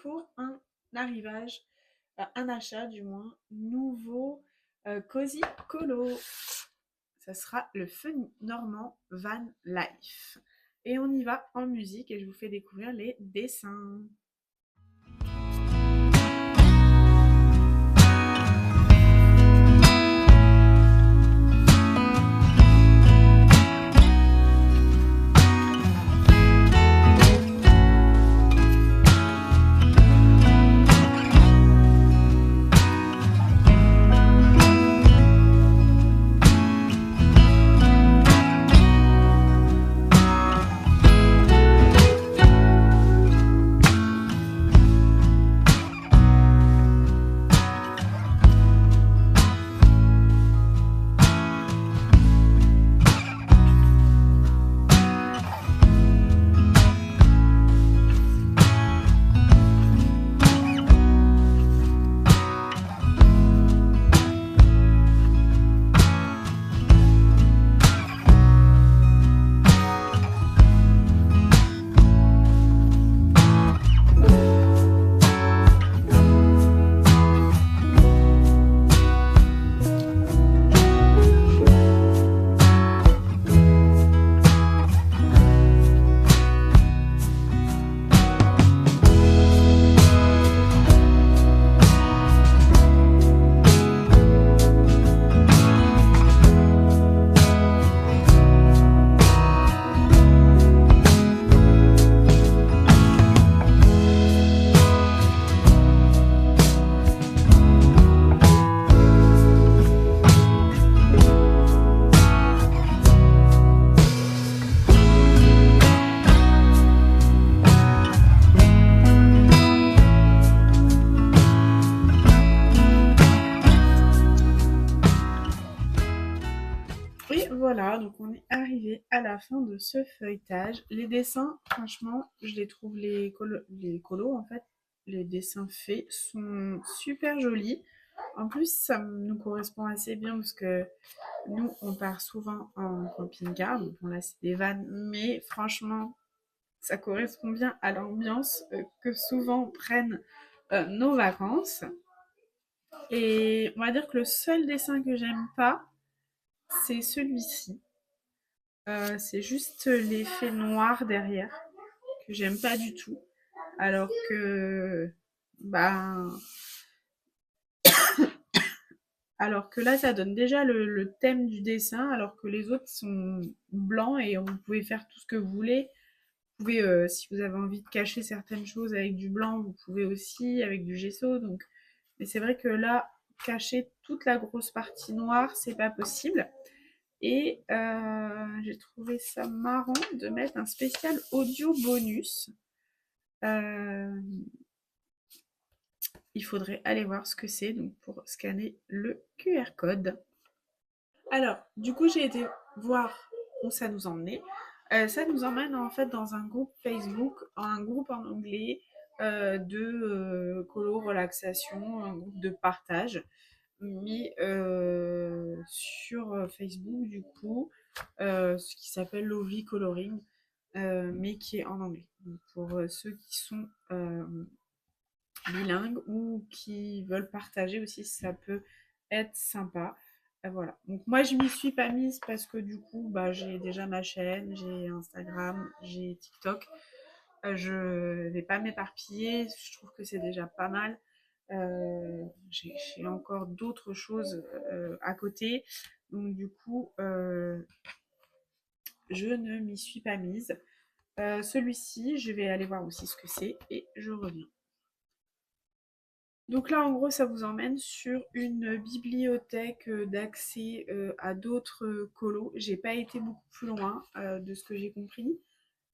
pour un arrivage, un achat du moins, nouveau Cozy Colo. Ça sera le Feu Normand Van Life. Et on y va en musique et je vous fais découvrir les dessins. Et voilà, donc on est arrivé à la fin de ce feuilletage. Les dessins, franchement, je les trouve les colos en fait, les dessins faits sont super jolis. En plus, ça nous correspond assez bien parce que nous, on part souvent en camping-car. Donc bon, là, c'est des vannes, mais franchement, ça correspond bien à l'ambiance que souvent prennent nos vacances. Et on va dire que le seul dessin que j'aime pas, c'est celui-ci. C'est juste l'effet noir derrière que j'aime pas du tout. Alors que, ben, alors que là, ça donne déjà le thème du dessin, alors que les autres sont blancs et vous pouvez faire tout ce que vous voulez. Vous pouvez, si vous avez envie de cacher certaines choses avec du blanc, vous pouvez aussi avec du gesso. Donc, mais c'est vrai que là, cacher toute la grosse partie noire, c'est pas possible. Et j'ai trouvé ça marrant de mettre un spécial audio bonus. Euh, il faudrait aller voir ce que c'est donc pour scanner le QR code. Alors, du coup, j'ai été voir où ça nous emmenait. Ça nous emmène en fait dans un groupe Facebook, un groupe en anglais de colo relaxation, un groupe de partage, mis sur Facebook du coup, ce qui s'appelle Lovely Coloring, mais qui est en anglais. Donc, pour ceux qui sont bilingues ou qui veulent partager aussi, ça peut être sympa. Voilà. Donc moi je m'y suis pas mise parce que du coup bah, j'ai déjà ma chaîne, j'ai Instagram, j'ai TikTok. Je vais pas m'éparpiller, je trouve que c'est déjà pas mal. J'ai encore d'autres choses à côté. Donc du coup je ne m'y suis pas mise. Celui-ci, je vais aller voir aussi ce que c'est et je reviens. Donc là, en gros, ça vous emmène sur une bibliothèque d'accès à d'autres colos. J'ai pas été beaucoup plus loin de ce que j'ai compris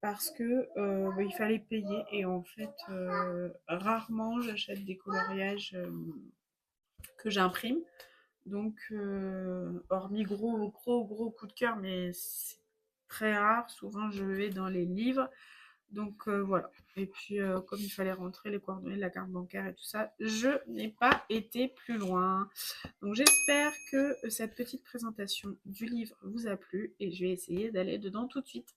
parce que bah, il fallait payer et en fait, rarement j'achète des coloriages que j'imprime. Donc, hormis gros coup de cœur, mais c'est très rare. Souvent, je vais dans les livres. Donc voilà. Et puis comme il fallait rentrer les coordonnées de la carte bancaire et tout ça, je n'ai pas été plus loin. Donc j'espère que cette petite présentation du livre vous a plu et je vais essayer d'aller dedans tout de suite.